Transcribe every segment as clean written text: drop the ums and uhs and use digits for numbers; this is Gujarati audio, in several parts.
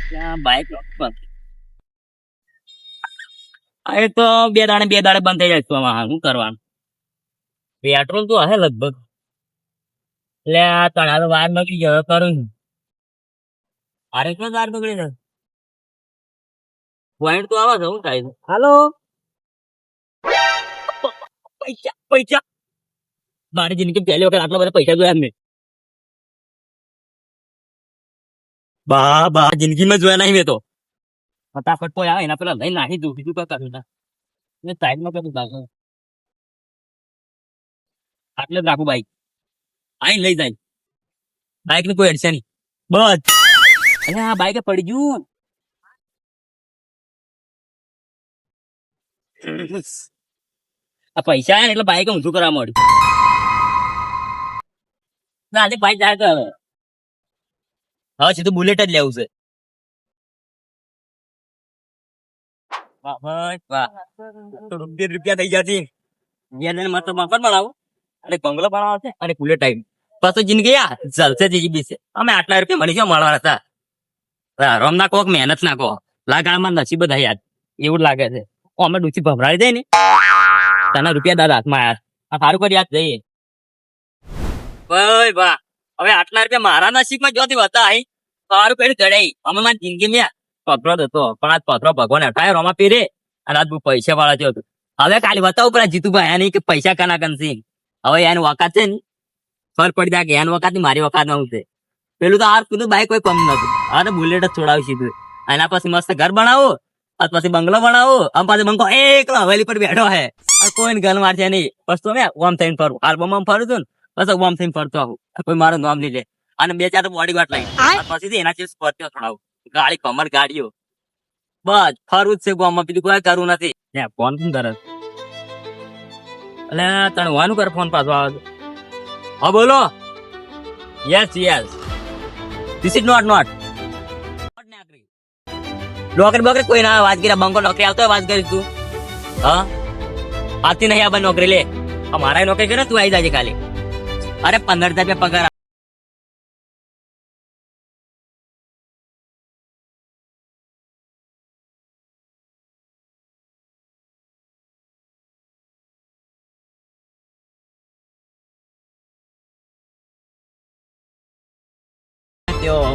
ત્યાં બાઈક બંધ. આ એ તો બે દાડે બંધ થઈ જાય તો આમાં શું કરવાનું? પેટ્રોલ તો હશે લગભગ. એટલે આ તણા તો વાર બગડી ગયો કરું છું. અરે એટલો વાર બગડી જાય. પોઈન્ટ તો આવે છે, શું થાય છે? હાલો, પૈસા પૈસા. મારી જિંદગી પહેલી વખત આટલા બધા પૈસા જોયા મેં. બા જિંદગીમાં જોયા નહીં મેં તો. ફટાફટ કોઈ આવે એના પેલા લઈ નાખી દઉં, બીજું કઈ કર્યું ના. સાઈડમાં કરું નાખું. આટલે જ રાખું બાઈક. આઈ લઈ જાય. બાઈક ની કોઈ અડશે નહીં. બસ. અને આ બાઈકે પડી ગયું. આ પૈસા આવ્યા ને એટલે બાઈક ઊંધું કરવા મળ્યું. ના આજે બાઈક જાય તો હવે સીધું બુલેટ જ લેવું છે. વાહ ભાઈ વાહ. તો રૂપિયા થઈ જતી. મસ્ત મકાન બનાવું અને બંગલો બનાવો છે અને બુલેટ આવી. પાછું જિંદગી આ જલસે જીબી છે. અમે આટલા રૂપિયા મને શું મળવાના હતા? રમ ના કોક મહેનત ના કહો. લાગામાં નસીબ બધા યાદ એવું લાગે છે. અમે ડૂચી ભભરાઈ જાય ને તના રૂપિયા દાદા હાથમાં આયા. આ સારું કરી યાદ જઈએ. ભાઈ વાહ. હવે આટલા રૂપિયા મારા નસીબમાં જોતી હતા અહીં સારું કર્યું ચડાઈ. અમે મારી જિંદગી મેં પથરો હતો પણ આ પથરો ભગવાન હટાયો રોમા પીરે અને આજ બહુ પૈસા વાળા થયો હતો. હવે કાલે બતાવું પડે જીતુભાઈ એની કે પૈસા કાના કનસી. હવે એનું વકાત છે ને ફર પડી જાય કે એનું વકાત ની મારી વકાત માં છે. પેલું તો આ કીધું બાઈક કોઈ કમ નતું. અરે બુલેટ જ છોડાવી સીધું. એના પછી મસ્ત ઘર બનાવો પછી બંગલો બનાવો. આમ પાછો બંગલો એકલો હવેલી પર બેઠો હે. કોઈ ગન મારશે નહીં. બસ તો મેં ઓમ થઈને ફરું. આલ્બમ ફરું છું ને બસ ઓમ થઈને ફરતો આવું. કોઈ મારું નામ નહીં લે. અને બે ચાર બોડી ગાર્ડ લઈ પછી એના ચીજ સ્પોર્ટિયો છોડાવું. ગાડી કમર ગાડીઓ બસ ફરવું જ છે ગામમાં. બીજું કોઈ કરવું નથી. ફોન કોણ કરે? એટલે તને વાનું કર ફોન પાછો આવે. હા બોલો. યસ ધીસ ઇઝ નોટ નોકરી બોકરી કોઈ ના વાત કર્યા. બંકો નોકરી આવતો વાત કરીશ તું. હા આતી નહીં આ નોકરી લે. મારા નોકરી કરે તું આવી જાય ખાલી. અરે 15,000 રૂપિયા પગાર.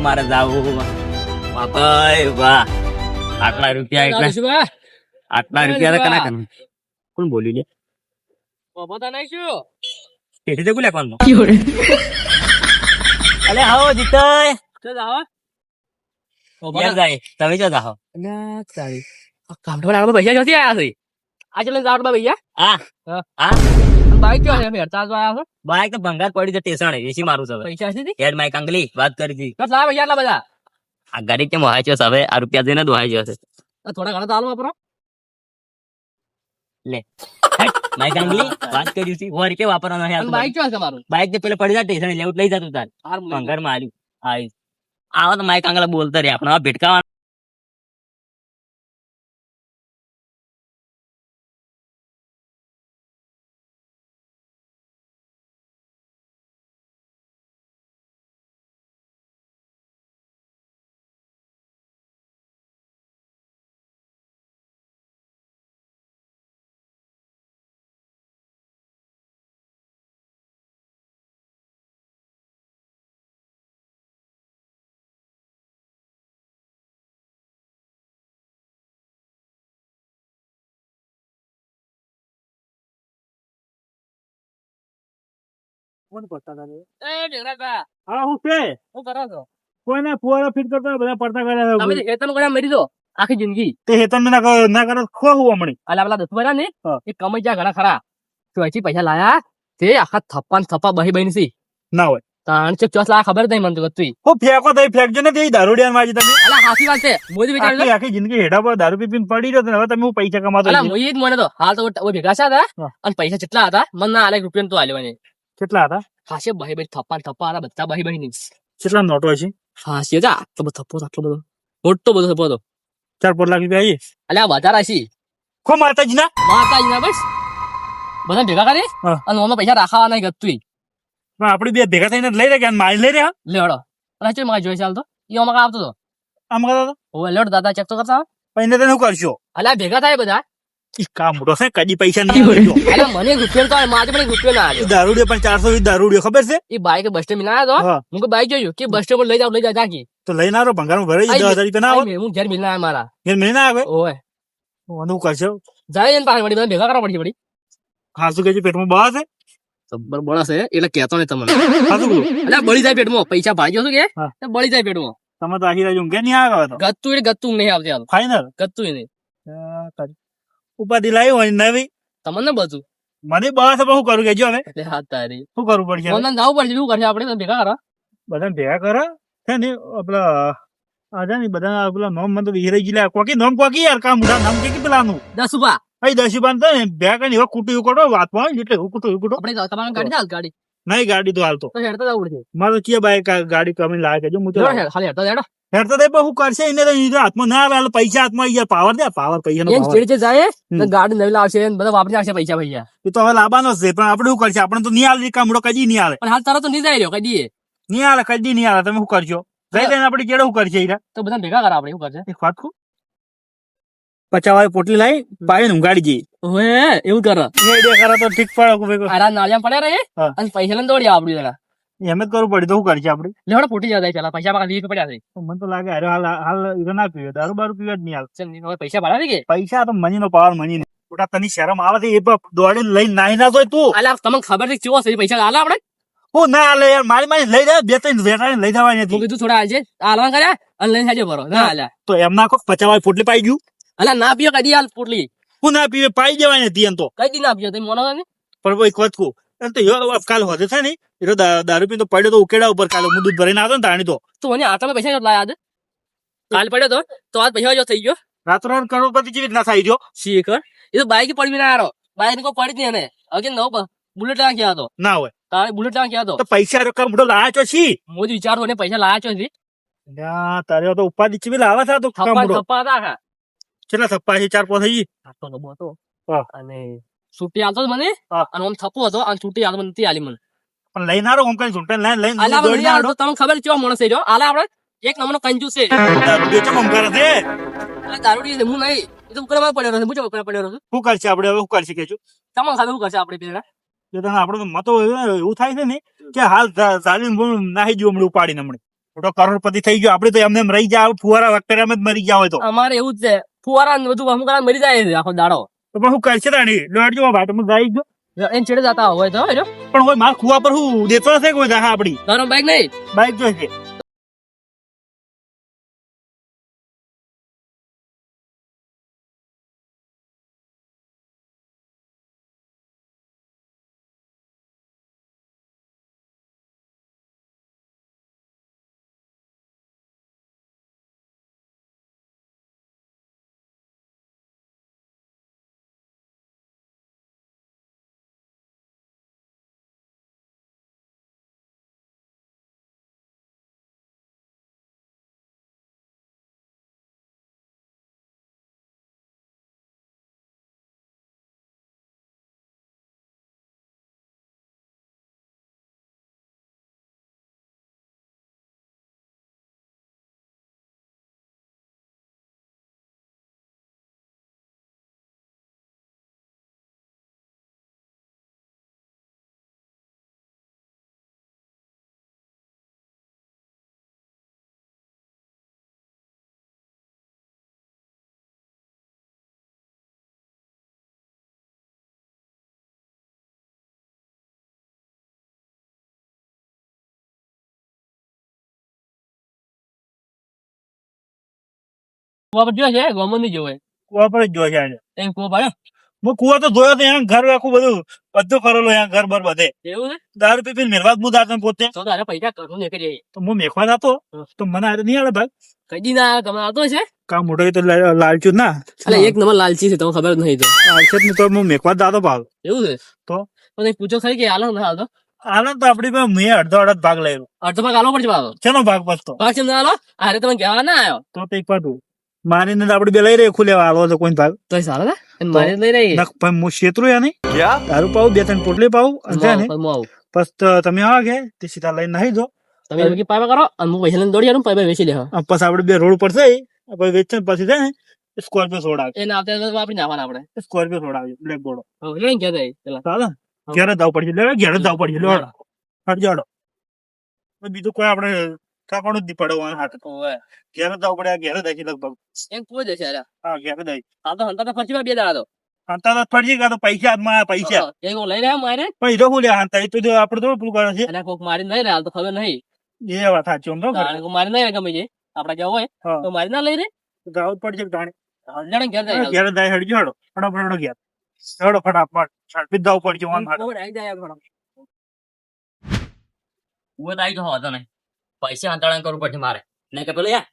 મારે જાવું. ભાઈ વાહ. આટલા રૂપિયા આટલા રૂપિયા કના કન કોણ બોલ્યું લે? તેથી તો ગુલ્યા કોણ અલે હાઓ જીતય જાય તમે જો જાઓ. પૈસા ક્યાંથી આયા છે? આ ચલે જાવ ભૈયા. હા બાઈક ક્યાં છે? ફેરતા જ આયા છો. બાઈક તો ભંગાર પડી છે ટેસણ એસી મારું છે. પૈસા છે હેડ માઈક અંગલી વાત કરી હતી. કેટલા ભૈયા એટલા બધા? આ ગરીબ કેમ વહાય છે હવે? આ રૂપિયા જઈને દોહાઈ જશે. થોડા ઘણા ચાલુ વાપરો લે માઈક અંગલી વાત કરી હતી. ઓર કે વાપરવાનો છે બાઈક ક્યાં છે મારું? બાઈક તો પેલે પડી જાય ટેસણ લેવું લઈ જતું તાર ભંગાર માં આવ્યું. આવો તો માઈક અંગલા બોલતા રે આપણે ભેટકા. કોણ પડતા હતા? એ ઢેગડા હા હું છે શું કરો છો? કોઈને ફુવારો ફિટ કરતો બધા પડતા કર્યા. તમે હેતન કર્યા મરી દો આખી જિંદગી. તે હેતન ના કરો ખો હું હમણી. અલા પેલા દસમરા ને એ કમાઈ જા ઘણા ખરા. ચોથી પૈસા લાયા તે આખા થપ્પા બહી બની સી ના હોય. ત્રણ ચેક 4 લાખ ખબર નહીં મને તો તું. હું ફેંકો તો ફેંકજો ને તે દારૂડિયા માજી તમે. અલા હાસી વાત છે. મોદી વિચાર આખી આખી જિંદગી હેડા પર દારૂ પીને પડી રહ્યો ને હવે તમે હું પૈસા કમાતો. અલા મોઈ જ મને તો હાલ તો ઓ ભેગા છે હતા અને પૈસા કેટલા હતા મને ના આલે રૂપિયા તો આલ્યો. કેટલા હતા? હાસે બહી બહી થપ્પા હતા બધા બહી બહી ની. કેટલા નોટો હશે? હાસે જા તો થપ્પો આટલો બધો મોટો બધો થપ્પો હતો. 4-5 લાખ રૂપિયા આવી. અલ્યા વધારે હશી. ખો માતાજી ના બસ બધા ભેગા કરી અને ઓનો પૈસા રાખવા નહીં ગતું. આપડે બે ભેગા થઈને લઈ રહ્યા મારી લઈ રહ્યા લેવડો અને ચલ મારે જોઈ ચાલ તો ઈ ઓમાં આવતો હતો. આમ કરતા હતા? ઓવે લેવડ દાદા ચેક તો કરતા આવો. પણ એને તને શું કરશો અલ્યા ભેગા થાય બધા. ઈ કામ મોટો છે કદી પૈસા નહીં આપજો. અલ્યા મને એક રૂપિયો તો મારે પણ એક રૂપિયો ના ઈ આવ્યો. દારૂડિયો પણ 420 દારૂડિયો ખબર છે એ બાઈક બસ સ્ટેન્ડ મિલાયા તો હા. હું બાઈક જોયું કે બસ સ્ટેન્ડ પર લઈ જાવ જાકી. તો લઈને આવો ભંગારમાં ભરાઈ 10,000 રૂપિયા ના આવે હું ઘેર મિલના મારા. ઘેર મહિને ના આવે ઓવે શું કરશો જાય ને પાછી વળી મને ભેગા કરવા પડશે વળી. ખાસું કે પેટમાં બહાર છે જબ્બર બળા છે એટલે કહેતો નહીં તમને. ખાસું બોલું અલ્યા બળી જાય પેટમાં પૈસા ભાગ્યો છું કે હા. તો બળી જાય પેટમાં. તમે તો આખી રાત ઊંઘે નહીં આવે તો ગત્તું એટલે ગત્તું નહીં આવતી હાલ ફાઈનલ ગત્તું નહીં ઉપાધિ લાવી હોય નવી તમને બધું મને બસ શું કરું કેજો હવે એટલે હાથ તારી શું કરવું પડશે હવે? ઓનલાઈન જવું પડશે શું કરશે આપણે તમે ભેગા કરો. બધાને ભેગા કરો છે ને પેલા આજે ને બધા પેલા નોમ મને તો વિહરાઈ ગયેલા કોકી નોમ કોકી યાર કામ મોટા નામ કે પેલાનું 10 રૂપિયા અહીં 10 બાંધ ને ભેગા કરીને એવા કૂટું એવું કરો વાતમાં આવે ને એટલે એવું કૂટું આપણે તમારા ગાડી ચાલ ગાડી નહીં ગાડી તો હાલતો તો હેડતા જવું પડશે. મારે તો ચિયા બાઈક ગાડી કમી લાગે કેજો હું તો જોડે હેડ, ખાલી હેડતા હેડો. હેડતો દે પણ શું કરશે એને તો ઈ હાથમાં ના આવે એટલે પૈસા હાથમાં આવી જાય પાવર દે પાવર પૈસા નો એમ પાવર ચેડે જાય હમ. તો ગાડી નવી લાવશે ને બધા વાપરી નાખશે પૈસા પૈસા. એ તો હવે લાવવાનો જ છે પણ આપણે શું કરશે આપણે તો નહીં હાલે કામડો કદી નહીં હાલે પણ હાલ તારા તો નહીં જાય રહ્યો કઈ દીએ નહીં હાલે કદી નહીં હાલે તમે શું કરશો જઈ લઈને આપણે કેડે શું કરશે ઈરા તો બધા ભેગા કરા આપણે શું કરશે. એક વાત કહું 50 વાળી પોટલી લાવી પાડીને ઊંઘાડી જઈએ ઓએ એવું કર એ આઈડિયા કરો તો ઠીક પડે આરા નાળિયા પડ્યા રહે હા. અને પૈસા લઈને દોડી આપડી જરા એમ જ કરવું પડે તો શું કરશે આપણે લેવડો ફૂટી જાય પેલા પૈસા પાકા 20 પડ્યા છે. મને તો લાગે અરે હાલ હાલ ઈરો ના પીવે દારૂ બારૂ પીવે જ નહીં હાલ ચલ હવે પૈસા ભરાવી કે પૈસા તો મની નો પાવર મની નો મોટા તને શરમ આવે છે એ પણ દોડીને લઈને નાહી ના જોય તું અલા તમને ખબર છે કેવો છે પૈસા હાલ આપણે હું ના હાલે યાર મારી લઈ જાય બે ત્રણ વેટાઈને લઈ જવાની હું હતી કીધું થોડા હાલજે હાલવા કર્યા અને લઈને જાજો ભરો ના હાલ્યા તો એમ ના કહો 50 વાળી પોટલી પાઈ ગયું અલા ના પીયો કદી હાલ પોટલી હું ના પીવે પાઈ જવાની હતી એમ તો કઈ દી ના પીયો તમે મોનો ને પણ એક વાત કહું એમ તો યો કાલ હોતે છે ને એ દારૂ પીને તો પડ્યો તો ઉકેડા ઉપર કાલે હું દૂધ ભરીને આવતો ને તાણી તો મને આટલા પૈસા નથી લાયા કાલ પડ્યો તો આજ પૈસા જો થઈ ગયો રાતોરાત કરોડપતિ જેવી રીતના થઈ ગયો શીખર એ તો બાઈક પડી ના આરો બાઈક ને કોઈ પડી જ નહીં એને હવે નવો બુલેટ ના ક્યાં હતો ના હોય તારે બુલેટ ના ક્યાં હતો તો પૈસા રકમ મોટો લાયા છો છી હું જ વિચારતો ને પૈસા લાયા છો છે તારે તો ઉપાધિ ચીવી લાવા થા તો થપ્પા કામડો થપ્પા હતા આખા કેટલા થપ્પા છે 4-5 થઈ આટલો ડબ્બો હતો હા. અને છૂટી આલતો મને હા. અને આમ થપ્પો હતો અને છૂટી આલતો નથી આલી મને પણ લઈને આરો ઓમ કઈ ઝૂંટણ લઈને આલા દોડી મને ના આલતો તમને ખબર છે કેવો માણસ છે જો આલા આપણે એક નંબરનો કંજૂસ છે દારૂ બેચો ઓમ કરે છે આ દારૂડી છે હું નહીં એ તો ઉકળમાં પડ્યો રહે હું ચો ઉકળમાં પડ્યો રહું શું કરશે આપણે હવે શું કરશે કે તમને ખબર શું કરશે આપણે પેલા જો તને આપણે તો મતો એવું થાય છે ને કે હાલ ચાલીને નાહી ગયો હમણાં ઉપાડીને હમણાં મોટો કરોડપતિ થઈ ગયો આપણે તો એમને એમ રહી જાય ફુવારા વખતે એમ જ મરી ગયા હોય તો અમારે એવું જ છે ફુવારા ને બધું અમુક વાર મરી જાય છે આખો દાડો તો પણ શું કરશે તાણી લોટ જો ભાઈ તમે ગાઈ ગયો એને છેડે જતા હોય તો હેરો પણ હોય માર ખુવા પર હું દેતો હશે કોઈ દાહા આપડી તારો બાઈક નહીં બાઈક જો છે કુવા પર જોયો છે ગોમન નહીં જોવે કુવા પર જ જો છે આજે એમ કુવા પાડ્યો હું કુવા તો જોયો તો અહીંયા ઘર આખું બધું કરેલું અહીંયા ઘર બર બધે એવું છે દારૂ પી મેળવા હું દાતો પોતે તો તારે પૈસા કરું ને કરી તો હું મેખવા જતો તો મને આ નહીં આવે ભાઈ કદી ના તમે આવતો છે કામ મોટો એ તો લાલચું ના એટલે એક નંબર લાલચી છે તમને ખબર જ નહીં તો આવશે ને તો હું મેખવા જ જાતો ભાવ એવું છે તો પણ એ પૂછો ખરી કે હાલો ના હાલો આનંદ તો આપડી પાસે મેં અડધો ભાગ લેલો અડધો ભાગ હાલો પડશે બાબો શેનો ભાગ પતતો ભાગ છે ના હાલો અરે તમે કહેવા ના આવ્યો તો તે પાટું મારીને તો આપડે બે લઈ રહી ખુલે હાલો તો કોઈ ભાગ તો સારો ને એને મારે લઈ રહી નખ ભાઈ હું શેતરું યા નહીં દારૂ પાવું બે ત્રણ પોટલી પાવું અને છે ને હું આવું બસ તો તમે આ કે તે સીધા લઈને નાહી દો તમે એમ કે પાઇપા કરો અને હું પૈસા લઈને દોડી આવું પાઇપા વેચી લે પછી આપણે બે રોડ પર છે પછી વેચે પછી છે ને સ્કોર્પિયો છોડાવે એને આવતા વાપરી નાખવાના આપણે સ્કોર્પિયો છોડાવે બ્લેક બોર્ડો લઈને ગયા હતા પેલા ચાલે ઘેર જ જવું પડશે લે ઘેર જ જવું પડશે લે હટજાડો બીજું કોઈ આપણે કાપડું જ નહીં પડવાનું હાથ ઓવે ઘેર જ જવું પડે ઘેર જ આવી લગભગ એમ કોઈ જશે અરે હા ઘેર જ આવી આ તો હંતા તો ફરતી બે દાડા તો હાંતા તો ફરજી ગયા તો પૈસા હાથમાં આયા, પૈસા એક હું લઈ રહ્યા મારે પૈસો શું લે હાંતા એ તો જો આપણે થોડું પેલું કરે છે અને કોક મારી નહીં હાલ તો ખબર નહીં એ વાત સાચી આમ તો અને કોક મારી નહીં ગમે છે આપડે જવું હોય હા. તો મારી ના લઈ રે જવું જ પડશે જાણે હજાર ઘેર જાય ઘેર જ આવી હટજો હડો ફટાફટ ઘેર હડો ફટાફટ છાપી જવું પડશે વાન હાથ ખબર આવી જાય આપણે ઉભો થાય તો હોતો નહીં પૈસા હંતાડા કરવું પડશે મારે નહીં કે પેલું યાર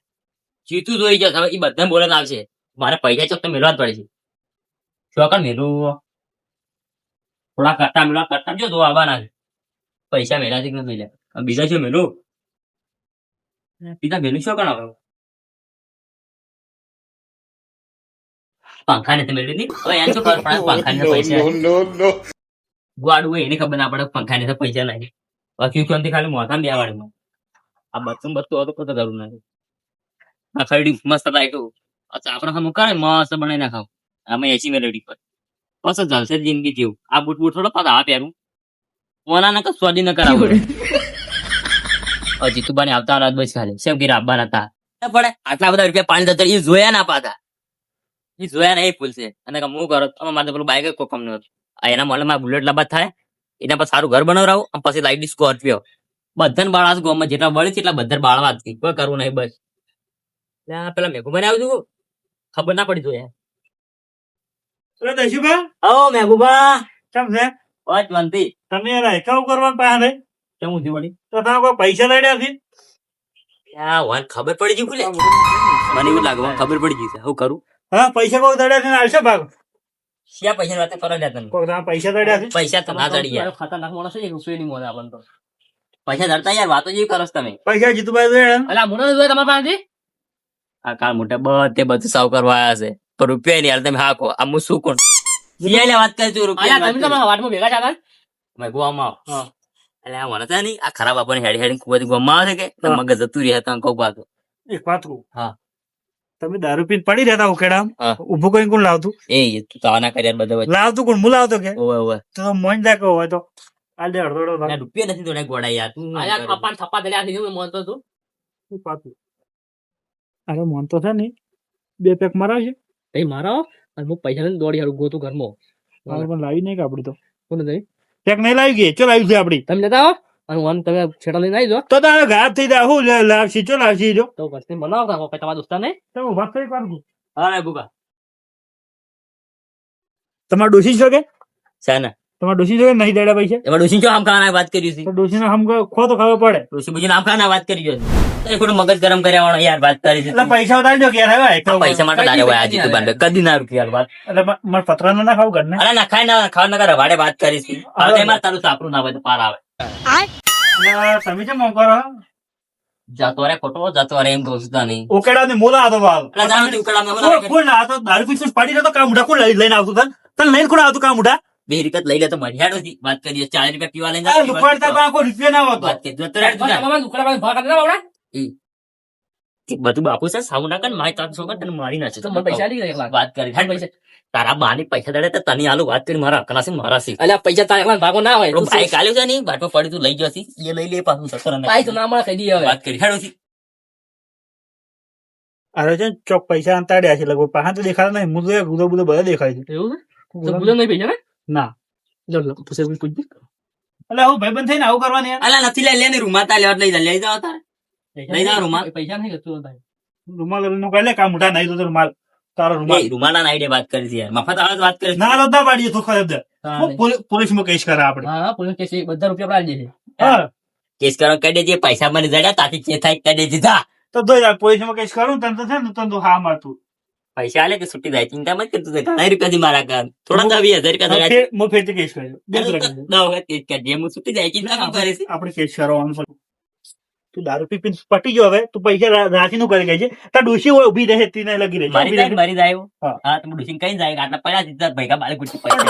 જીતું જોઈ જશે હવે એ બધા બોલે આવશે મારે પૈસા ચોક તો મેળવા જ પડે છે ચોકન મેલું થોડા કરતા જો દો આવવાના છે પૈસા મેળા છે કે નથી મેળ્યા બીજા શું મેલું બીજા મેલું શું કણ આવે પંખા ને મેળવી નહીં હવે એમ શું ખબર પડે પંખા ને પૈસા ગોડું હોય એને ખબર ના પડે પંખા ને પૈસા નહીં બાકી ક્યાંથી ખાલી મોઢા બે વાળીમાં આ બધું હતો કતો કરું નથી આ ખરડી મસ્ત લાગ્યું અચ્છા આપણે ખામ કરે મસ્ત બનાવી નાખાવ આમાં એસી મેલેડી પર બસ ચાલશે જિંદગી જેવું આ બૂટ બૂટ થોડો પાછા આ પહેરું ઓના ને સ્વાદી ન કરાવું જીતુબાની આવતા રાત બસ ખાલી સેમ ગીર આવવાના હતા પડે આટલા બધા રૂપિયા પાણી જતા એ જોયા ના પાતા એ જોયા ને એ ભૂલશે અને હું કરો તમે મારે પેલું બાઈક કોકમ નું હતું એના મળે મારે બુલેટ લાંબા થાય એના પર સારું ઘર બનાવરાવું અને પછી લાઈટ સ્કોર્પિયો બધાને બાળા ગોમાં જેટલા બળે છે એટલા બધા બાળવા જ કોઈ કરવું નહીં બસ પેલા મેઘુભાઈ આવતું ખબર ના પડી જોઈએ દશીબા ઓ મેઘુબા કેમ છે બસ વંતી તમે યાર એકાઉ કરવાનું પાસે નહીં કેમ ઊંધી વળી તો તમે કોઈ પૈસા લઈ રહ્યા છે ત્યાં વાન ખબર પડી ગઈ ભૂલે મને એવું લાગે ખબર પડી ગઈ છે હું કરું હા પૈસા કોઈ દડ્યા છે ને આવશે ભાગ શિયા પૈસા વાત કરો જા તમે કોઈ તમે પૈસા દડ્યા છે પૈસા તો ના ચડી યાર ખતરનાક માણસ છે એક રૂપિયો નહીં મળે આપણને તો પૈસા ધરતા યાર વાતો જેવી કરો છો તમે પૈસા જીતુભાઈ દડ્યા અલા મોનો જોયે તમારા પાસેથી આ કાળ મોટા બધું સાવ કરવા આવ્યા છે પણ રૂપિયા નહીં યાર તમે હા કહો આ હું શું કોણ શિયાલે વાત કરી તું અલા તમે રૂપિયા તમારા વાટમાં ભેગા ચાલે મેઘુઆમાં હા. એટલે આ વનતા નહીં આ ખરાબ આપણને હેડી હેડી ખૂબ બધી ગમવા આવે છે કે હા. મગજ જતું રહ્યા હતા કહું પાછું એક વાત કહું હા. તમે દારૂ પીને પડી રહેતા ઉકેડા હા. ઉભું કઈ કોણ લાવતું એ તું તો આના કર્યા બધા વચ્ચે લાવતું કોણ હું લાવતો કે ઓવે ઓવે તો મોન દાખો હોય તો આ દે અડધો આ રૂપિયા નથી થોડા ગોળા યાર તું આયા થપ્પા થપ્પા દલ્યા થી હું મોનતો તું અરે મોન તો છે ને બે પેક મરાવશે તઈ મારો અને હું પૈસા લઈને દોડી હારું ગોતું ઘરમાં મારે પણ લાવી નહીં કે આપડી તો કોને દઈ પેક નહીં લાવી ગઈ ચો લાવી છે આપડી તમે લેતા આવો અને વન તમે છેડા લઈને આવી જાઓ તો તારે ઘાત થઈ જાય હું લાવશી ચો લાવશી જો તો પછી બનાવતા હો તમારા દોસ્તા ને તમે ઉભા કરી પાડું હા મેઘુબા તમારે ડોસી છો કે છે ને તમારે ડોસી છો કે નહીં દેડા પૈસા એમાં ડોસી જો આમ ખાવાના વાત કરી છે તો ડોસી ને હમ ખો તો ખબર પડે ડોસી બીજી નામ ખાવાના વાત કરી છે ખોટું મગજ ગરમ કર્યા વાળો યાર વાત કરી છે એટલે પૈસા ઉતારી દો કે યાર હવે પૈસા માટે તારે હોય આજે તું બાંધે કદી ના રૂપિયા યાર વાત એટલે મારે પતરા ના ખાવ ઘર ને અરે ના ખાય ના ખાવા ના કરે વાડે વાત કરી છે હવે એમાં તારું સાપરું ના હોય તો પાર આવે તમે કેમ મોં કરો જતો રે ખોટો જતો રે એમ કહું છું તને ઉકેડા ને મોલા હતો ભાવ એટલે જાણો તું ઉકળામાં હું ના કોણ કોણ આ તો દારૂ પીછું પડી જતો કામ ઉઠા કોણ લઈને આવતું તને તને લઈને કોણ આવતું કામ ઉઠા બે રૂપિયા લઈ લે તો મર્યાદ હતી વાત કરીએ 40 રૂપિયા પીવા લઈને આ લુકવાડતા પણ કોઈ રૂપિયા ના હોતો વાત કરી જતો રે તું જા. તમારા દુકડા પાસે ભાગ આપી દેવા આવડા એ બધું બાપુ છે સાવું ના કર મારી તાર છોકરા તને મારી નાખે તો મને પૈસા લઈ ગયા 1 લાખ વાત કરી હેડ પૈસા તારા બાની પૈસા દડે તો તને આલુ વાત કરી મારા અકલા છે મારા છે અલ્યા પૈસા તારા 1 લાખ ભાગો ના હોય ભાઈ કાલ્યું છે નહીં બાટમાં પડી તું લઈ ગયો છે એ લઈ લે પાછું સસરા ભાઈ તો ના મળે કહી દઈએ હવે વાત કરી હેડો છે અરે છે ને ચોક પૈસા અંતાડ્યા છે લગભગ પાહા તો દેખાતા નહીં મુદ્દો ગુદો બધો બધા દેખાય છે એવું છે તો ભૂલો નહીં પૈસા ને ના લો લો પૂછે પૂછ એટલે હું ભાઈબંધ થઈને આવું કરવાની યાર અલા નથી લઈ લે ને રૂમા તા લેવા લઈ જા લઈ જાવ તારે લઈ જાઓ રૂમાલ. પૈસા નહીં લેતું ભાઈ રૂમાલ નું કહે કા મોટા નહીં તો રૂમાલ તારો રૂમાલ એ રૂમાના આઈડિયા વાત કરી છે યાર મફત આવે તો વાત કરી ના તો ના પાડીએ તો ખરેબ દે પોલીસ માં કેસ કરે આપણે હા પોલીસ કેસ બધા રૂપિયા આપડા દે હા કેસ કરો કહી દેજે પૈસા મને જડ્યા તાથી કે થાય કહી દેજે જા તો દો યાર પોલીસ માં કેસ કરું તને તો છે ને તને તો હા મારતું પૈસા આલે કે છૂટી જાય ચિંતા મત કરતું ઘણા રૂપિયા થી મારા કામ થોડા 10,000 રૂપિયા થયા હું ફેરથી કેસ કર્યો દસ વખત કેસ કરજે હું છૂટી જાય ચિંતા કેમ કરે છે આપણે કેસ કરવાનું છે તું દારૂ પી પીને પટી ગયો હવે તું પૈસા રાશી નું કરી ગઈ છે તાર ડોશી હોય ઉભી રહે તી નહીં લગી રહી મારી જાય મરી જાય હા. હા તમે ડુસીને કઈ જાય આટલા પડ્યા છે ભેગા બાલે ગુટી પૈસા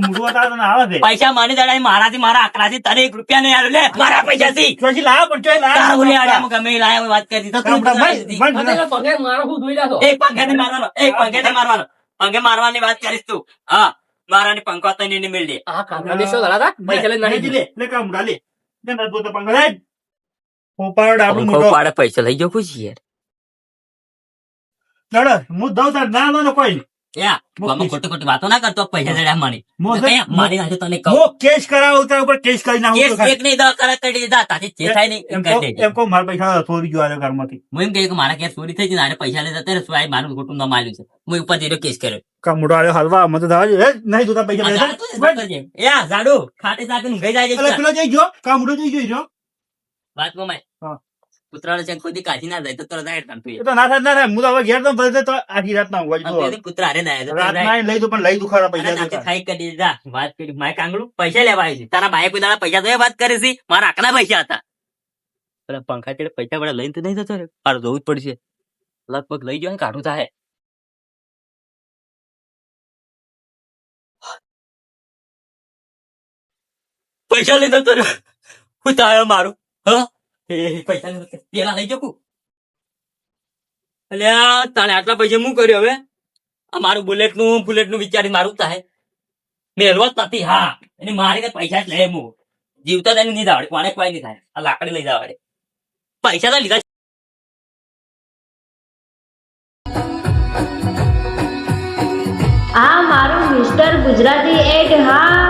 મોટું હતા આવે છે પૈસા માની દાડા મારાથી મારા આકડાથી તને 1 રૂપિયા નહીં આવ્યો લે મારા પૈસાથી ચોથી લાવ પણ ચોય લાવ તારું લે આડ્યા ગમે એ લાયા વાત કરી તો તું પગે મારો હું ધોઈ નાખો એક પગે ને મારવાનો એક પગે ને મારવાનો પગે મારવાની વાત કરીશ તું હા મારાની પંખો તને નહીં મિલ દે આ કામના દેશો ઘણા હતા પૈસા લઈને નાખી લે લે કામ ડાલે ને ના તો પંગા લે પોપાડ આપણું પંખો મોટો પાડે પૈસા લઈ જાવ ખુશી યાર નડર હું દઉં તાર ના ના કોઈ યા ગમે ખોટી ખોટી વાતો ના કરતો પૈસા જડ્યા મારી મોસે- મારી નાખે તને કહું હું કેસ કરાવ તારા ઉપર કેસ કરી નાખું એક નહીં દવા કરા કરી દીધા તાથી જે થાય નહીં એમ કરી દેજે. એમ કહું મારા પૈસા ચોરી ગયો આ ઘરમાંથી હું એમ કહ્યું કે મારા ઘેર ચોરી થઈ છે ને આને પૈસા લેતા ત્યારે સ્વાય મારું ખોટું ન માલ્યું છે હું ઉપર જઈને કેસ કર્યો કા મોટો આલ્યો હલવા મત દાવા હે નહીં જોતા પૈસા આ લેતા જાડું તો જ છે. યા જાડુ ખાટી સાકીને ગઈ જાય અલા છે પેલો જઈ ગયો કા મોટો જઈ ગયો વાત માં હા. કૂતરાને છે કોઈ દી કાઢી ના જાય તો તરત જાય તાણ તું એ તો ના થાય ના થાય હું તો હવે ઘેર તો ભલે તો આખી રાત ના ઊંઘવા એ કૂતરા હારે ના જાય રાત ના લઈ દો પણ લઈ દો ખરા પૈસા દેતા. ખાઈ કરી દીધા વાત કરી મારે કાંગડું પૈસા લેવા આવી છે તારા ભાઈ કોઈ દાડા પૈસા તો એ વાત કરી છે મારા આકડા પૈસા હતા પેલા પંખા ચડે પૈસા વડે લઈને તો નહીં જતો રે મારે જોવું જ પડશે લગભગ લઈ ગયો ને કાઢું થાય પૈસા લઈ જતો રે હું થાય મારું હા એ પૈસા લઈ જતો. પેલા લઈ જકું અલ્યા તાણે આટલા પૈસા હું કર્યો હવે આ મારું બુલેટ નું વિચારી મારું થાય મેળવો જ નથી હા એની મારી પૈસા જ લે હું જીવતા તેને નહીં દાવડે કોને કોઈ નહીં થાય આ લાકડી લઈ દાવડે પૈસા તો લીધા આ મારું મિસ્ટર ગુજરાતી એડ હા